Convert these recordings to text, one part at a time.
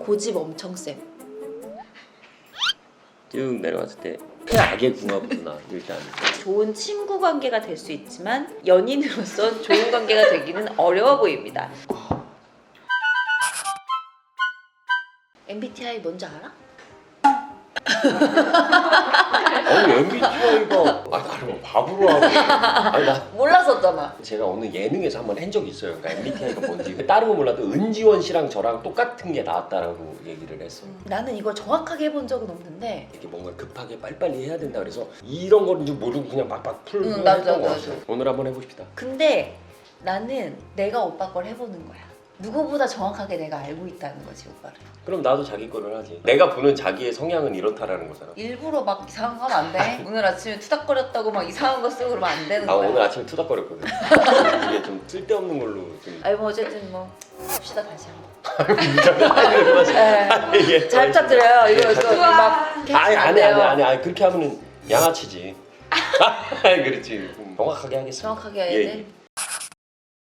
고집 엄청 쌤. 쭉 내려왔을 때 최악의 궁합이구나. 일단 좋은 친구 관계가 될 수 있지만 연인으로서 좋은 관계가 되기는 어려워 보입니다. MBTI 뭔지 알아? 아니 MBTI가 나를 뭐 바보로 하고 아니 나 몰랐었잖아. 제가 어느 예능에서 한번 한 적이 있어요. 그러니까 MBTI가 뭔지 다른 건 몰라도 은지원 씨랑 저랑 똑같은 게 나왔다라고 얘기를 했어. 나는 이걸 정확하게 해본 적은 없는데 이렇게 뭔가 급하게 빨리빨리 해야 된다 그래서 이런 거는 줄 모르고 그냥 막막 풀고 맞아, 했던 거 맞아. 같아요. 오늘 한번 해봅시다. 근데 나는 내가 오빠 걸 해보는 거야. 누구보다 정확하게 내가 알고 있다는 거지 오빠를. 그럼 나도 자기 거를 하지. 내가 보는 자기의 성향은 이렇다라는 거잖아. 일부러 막 이상한 거 하면 안 돼. 오늘 아침에 투닥거렸다고 막 이상한 거 쓰고 그러면 안 되는 거야. 오늘 아침에 투닥거렸거든. 이게 좀 쓸데없는 걸로 좀. 아니 뭐 어쨌든 뭐 합시다 다시 한번. 예, 잘 부탁드려요. 이거 잘 막 아니 그렇게 하면은 양아치지. 그렇지. 정확하게 하겠습니다. 정확하게 해야 예, 돼. 예.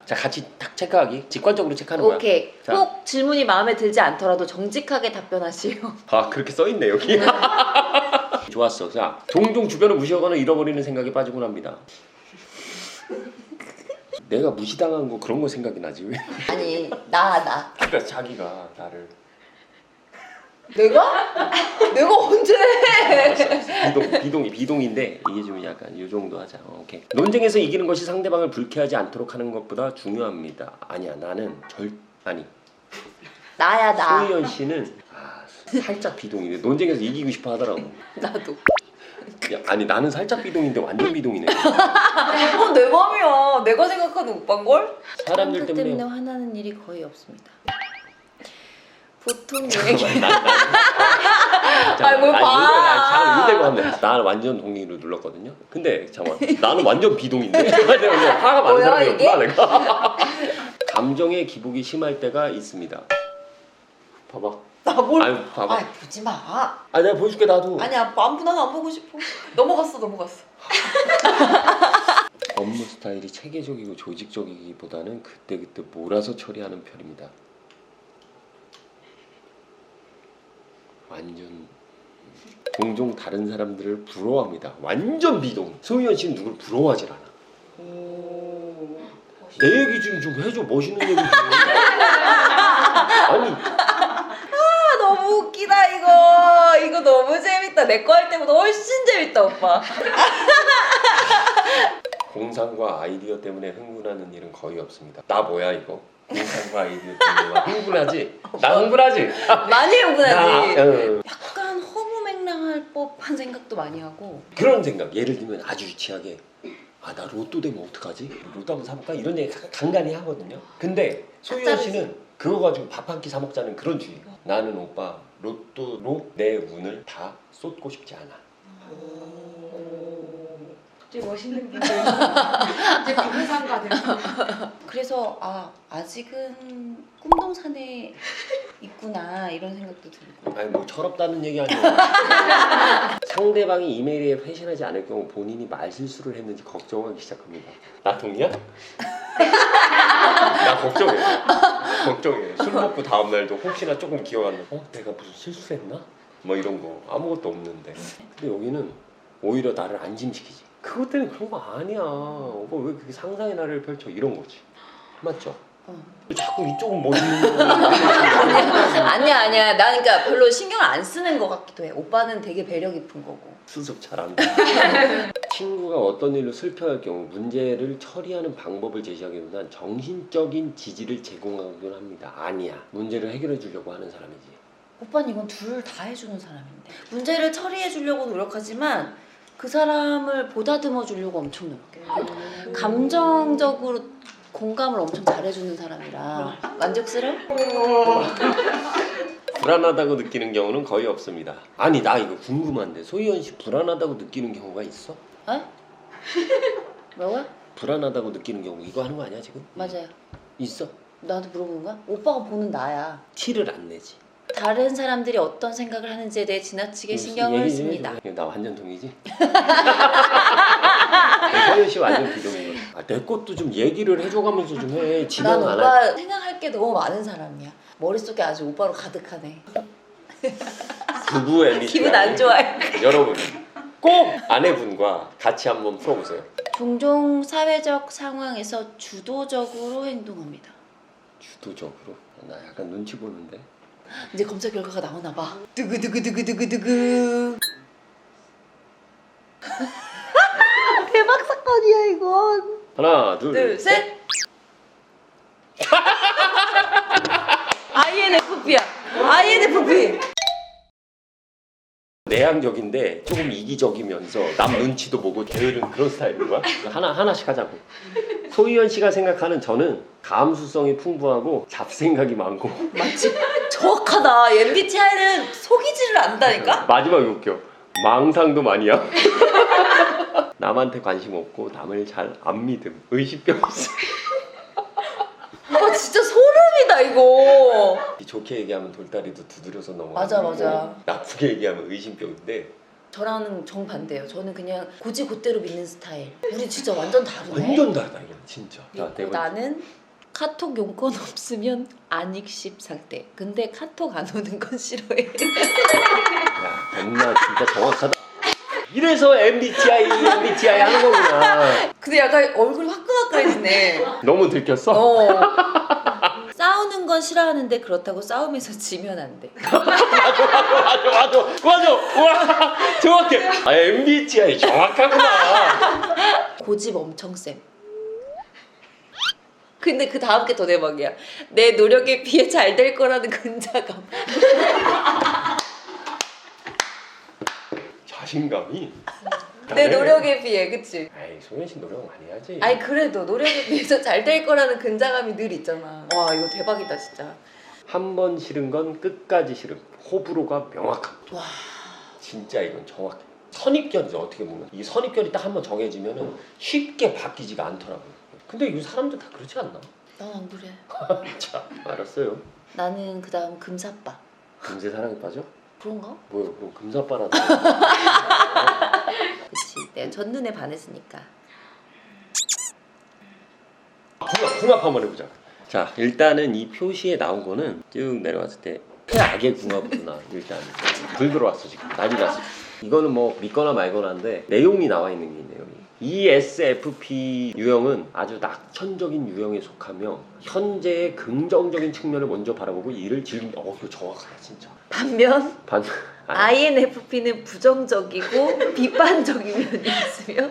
자 같이 딱 체크하기. 직관적으로 체크하는 거야. 오케이. 자. 꼭 질문이 마음에 들지 않더라도 정직하게 답변하시오. 아 그렇게 써있네 여기. 좋았어. 자 종종 주변을 무시하거나 잃어버리는 생각에 빠지곤 합니다. 내가 무시당한 거 그런 거 생각이 나지 왜? 아니 나. 그러니까 자기가 나를 내가? 내가 언제? 비동인데 이게 좀 약간 이 정도 하자. 오케이. 논쟁에서 이기는 것이 상대방을 불쾌하지 않도록 하는 것보다 중요합니다. 아니야 나는 아니. 나야 나. 소희연 씨는 살짝 비동이네. 논쟁에서 이기고 싶어 하더라고. 나도. 야, 아니 나는 살짝 비동인데 완전 비동이네. 이건 내 맘이야. 내가 생각하는 오빠인 걸? 사람들 때문에 화나는 일이 거의 없습니다. 보통 얘기. 아이 뭘 봐. 이대로 하면 나는 완전 동의로 눌렀거든요. 근데 잠깐 나는 완전 비동인데 화가 많은 사람이었구나 내가. 감정의 기복이 심할 때가 있습니다. 봐봐. 나 뭘? 아유 봐봐. 아 보지 마. 내가 보여줄게 나도. 아니야 나는 안 보고 싶어. 넘어갔어. 업무 스타일이 체계적이고 조직적이기보다는 그때그때 몰아서 처리하는 편입니다. 완전 종종 다른 사람들을 부러워합니다. 완전 비동. 소희연 씨는 누굴 부러워하질 않아. 내 얘기 좀 해줘. 멋있는 얘기 좀. 아니 너무 웃기다 이거 너무 재밌다. 내 거 할 때보다 훨씬 재밌다 오빠. 공상과 아이디어 때문에 흥분하는 일은 거의 없습니다. 나 뭐야 이거? 공상과 아이디어 때문에 흥분하지? 나 흥분하지? 많이 흥분하지. 나, 약간 허무맹랑할 법한 생각도 많이 하고. 그런 생각. 예를 들면 아주 유치하게 나 로또 되면 어떡하지? 로또 한번 사볼까? 이런 얘기 간간히 하거든요. 근데 소희연 씨는 그거 가지고 밥 한 끼 사 먹자는 그런 주의. 나는 오빠 로또로 내 운을 다 쏟고 싶지 않아. 되게 멋있는 분들 이제 부부상가 되는. 그래서 아직은 꿈동산에 있구나 이런 생각도 들고. 아니 뭐 철없다는 얘기 아니고 상대방이 이메일에 회신하지 않을 경우 본인이 말실수를 했는지 걱정하기 시작합니다. 나 동의야? 나 걱정해. 술 먹고 다음날도 혹시나 조금 기억 안 나. 내가 무슨 실수했나? 뭐 이런 거 아무것도 없는데. 근데 여기는 오히려 나를 안심시키지. 그것 때문에 그런 거 아니야. 오빠 왜 그렇게 상상의 나를 펼쳐 이런 거지. 맞죠? 자꾸 이쪽은 멋있는 거. 아니야. 나 그러니까 별로 신경을 안 쓰는 것 같기도 해. 오빠는 되게 배려 깊은 거고. 수습 잘한다. 친구가 어떤 일로 슬퍼할 경우 문제를 처리하는 방법을 제시하기보단 정신적인 지지를 제공하곤 합니다. 아니야. 문제를 해결해 주려고 하는 사람이지. 오빠는 이건 둘 다 해주는 사람인데. 문제를 처리해 주려고 노력하지만 그 사람을 보다듬어 주려고 엄청 노력해. 감정적으로 공감을 엄청 잘해주는 사람이라 만족스러워? 불안하다고 느끼는 경우는 거의 없습니다. 아니 나 이거 궁금한데 소희연 씨 불안하다고 느끼는 경우가 있어? 에? 뭐야? 불안하다고 느끼는 경우 이거 하는 거 아니야 지금? 맞아요. 있어? 나한테 물어보는 거야? 오빠가 보는 나야. 티를 안 내지. 다른 사람들이 어떤 생각을 하는지에 대해 지나치게 신경을 얘기 좀 씁니다. 해줘. 나 완전 동의지? 소희연 씨 완전 비동인 거. 내 것도 좀 얘기를 해줘가면서 좀 해. 난 지금 안 할. 오빠 생각할 게 너무 많은 사람이야. 머릿속에 아주 오빠로 가득하네. 부부 MBTI 기분 안 좋아요. 여러분 꼭 아내분과 같이 한번 풀어보세요. 종종 사회적 상황에서 주도적으로 행동합니다. 주도적으로? 나 약간 눈치 보는데. 이제 검사 결과가 나오나 봐. 두구두구두구두구두구. 대박 사건이야 이건. 하나 둘 셋. INFP야. INFP. 내향적인데 조금 이기적이면서 남 눈치도 보고 게으른 그런 스타일인 거야? 하나씩 하자고. 소희연 씨가 생각하는 저는 감수성이 풍부하고 잡생각이 많고 맞지? 정확하다. MBTI는 속이지를 않다니까? 마지막에 웃겨. 망상도 많이야. 남한테 관심 없고 남을 잘 안 믿음. 의심병 있어. 아 진짜 소름이다 이거. 좋게 얘기하면 돌다리도 두드려서 넘어가고 맞아. 나쁘게 얘기하면 의심병인데 저랑은 정반대예요. 저는 그냥 고지고대로 믿는 스타일. 우리 진짜 완전 다르네. 완전 다르다 이건 진짜. 자, 그리고 나는 카톡 용건 없으면 안익십 상태. 근데 카톡 안 오는 건 싫어해. 야, 백나 진짜 정확하다. 이래서 MBTI 하는 거구나. 근데 약간 얼굴이 화끈화끈해지네. 너무 들켰어? 싸우는 건 싫어하는데 그렇다고 싸움에서 지면 안 돼. 맞아. 와, 정확해. 아, MBTI 정확하구나. 고집 엄청 쌤. 근데 그 다음 게 더 대박이야. 내 노력에 비해 잘 될 거라는 근자감. 자신감이. 내 노력에 비해, 그치? 아이, 소연 씨 노력 많이 하지. 아니 그래도 노력에 비해서 잘 될 거라는 근자감이 늘 있잖아. 와 이거 대박이다 진짜. 한 번 싫은 건 끝까지 싫음. 호불호가 명확함. 와 진짜 이건 정확해. 선입견이죠 어떻게 보면. 이 선입견이 딱 한번 정해지면은 쉽게 바뀌지가 않더라고요. 근데 이 사람들 다 그렇지 않나? 난 안 그래. 자, 알았어요. 나는 그 다음 금사빠. 금세 사랑에 빠져? 그런가? 뭐야, 그럼 금사빠라도. 그치. 내가 첫눈에 반했으니까. 궁합 한번 해보자. 자, 일단은 이 표시에 나온 거는 쭉 내려왔을 때 최악의 궁합이구나. 일단 불 들어왔어 지금. 난리 났어. 이거는 뭐 믿거나 말거나인데 내용이 나와 있는 게 있네요. ESFP 유형은 아주 낙천적인 유형에 속하며 현재의 긍정적인 측면을 먼저 바라보고 이를 즐긴다. 이거 정확하다 진짜. 반면 아니. INFP는 부정적이고 비판적인 면이 있으며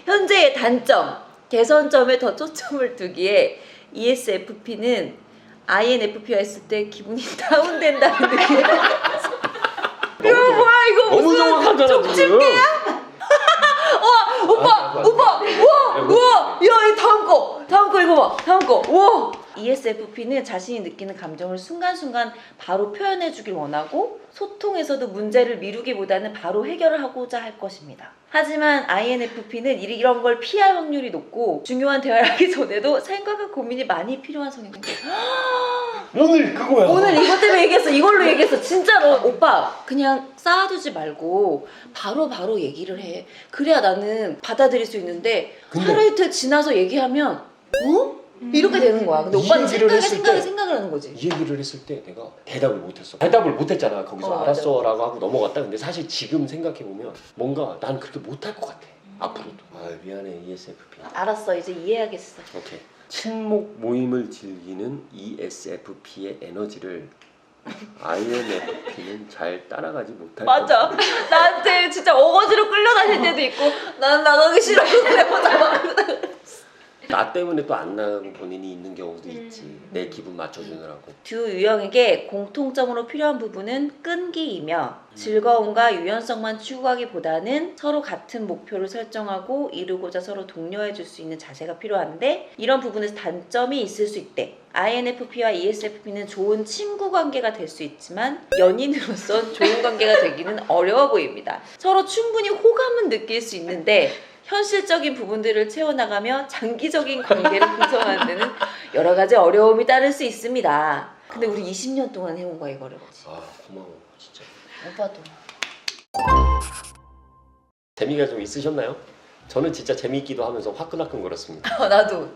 현재의 단점, 개선점에 더 초점을 두기에 ESFP는 INFP와 있을 때 기분이 다운된다는 느낌이 이거 뭐야 이거 너무 무슨 정확하잖아 지금. 오빠 우와 야 이 다음 거 이거 봐 다음 거 우와 ESFP는 자신이 느끼는 감정을 순간순간 바로 표현해 주길 원하고 소통에서도 문제를 미루기보다는 바로 해결을 하고자 할 것입니다. 하지만 INFP는 이런 걸 피할 확률이 높고 중요한 대화를 하기 전에도 생각과 고민이 많이 필요한 성향입니다. 오늘 그거야. 오늘 이것 때문에 얘기했어. 이걸로 얘기했어. 진짜로. 오빠 그냥 쌓아두지 말고 바로 얘기를 해. 그래야 나는 받아들일 수 있는데 근데- 하루 이틀 지나서 얘기하면 이렇게 되는 거야. 근데 이 오빠는 얘기를 했을 생각을 하는 거지. 이 얘기를 했을 때 내가 대답을 못했어. 대답을 못했잖아. 거기서 맞아. 알았어라고 하고 넘어갔다. 근데 사실 지금 생각해보면 뭔가 난 그렇게 못할 것 같아. 앞으로도. 아 미안해 ESFP. 알았어. 이제 이해하겠어. 오케이. 친목 모임을 즐기는 ESFP의 에너지를 INFP는 잘 따라가지 못할 맞아. 것이다. 나한테 진짜 어거지로 끌려다닐 때도 있고 난 나가기 싫어. 나 때문에 또 안 나가고 본인이 있는 경우도 있지. 내 기분 맞춰주느라고. 두 유형에게 공통점으로 필요한 부분은 끈기이며 즐거움과 유연성만 추구하기보다는 서로 같은 목표를 설정하고 이루고자 서로 독려해 줄 수 있는 자세가 필요한데 이런 부분에서 단점이 있을 수 있대. INFP와 ESFP는 좋은 친구 관계가 될 수 있지만 연인으로선 좋은 관계가 되기는 어려워 보입니다. 서로 충분히 호감은 느낄 수 있는데 현실적인 부분들을 채워나가며 장기적인 관계를 구성하는 데는 여러 가지 어려움이 따를 수 있습니다. 근데 우리 20년 동안 해온 거야 이거를. 아 고마워 진짜. 오빠도. 재미가 좀 있으셨나요? 저는 진짜 재미있기도 하면서 화끈화끈 걸었습니다. 나도.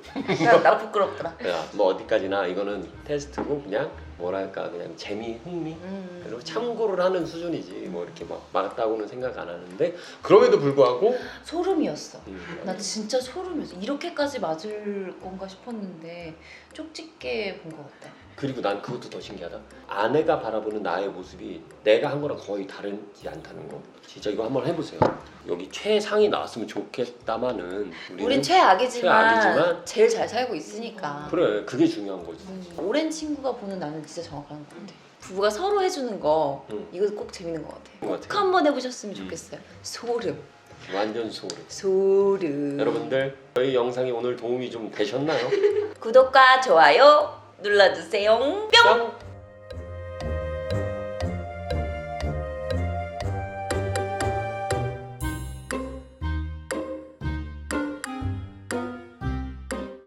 나 부끄럽더라. 야, 뭐 어디까지나 이거는 테스트고 그냥 뭐랄까 그냥 재미, 흥미 음. 그리고 참고를 하는 수준이지 뭐 이렇게 막 맞다고는 생각 안 하는데 그럼에도 불구하고 소름이었어. 나 진짜 소름이었어. 이렇게까지 맞을 건가 싶었는데 쪽집게 본 것 같아. 그리고 난 그것도 더 신기하다. 아내가 바라보는 나의 모습이 내가 한 거랑 거의 다르지 않다는 거. 진짜 이거 한번 해보세요. 여기 최상이 나왔으면 좋겠다마는 우린 최악이지만, 최악이지만 제일 잘 살고 있으니까. 그래 그게 중요한 거지. 오랜 친구가 보는 나는 진짜 정확한 것 같아. 부부가 서로 해주는 거 이거 꼭 재밌는 것 같아. 것 꼭 같아요. 한번 해보셨으면 좋겠어요. 소름. 완전 소름. 소름. 여러분들 저희 영상이 오늘 도움이 좀 되셨나요? 구독과 좋아요 눌러주세요. 뿅. 뿅!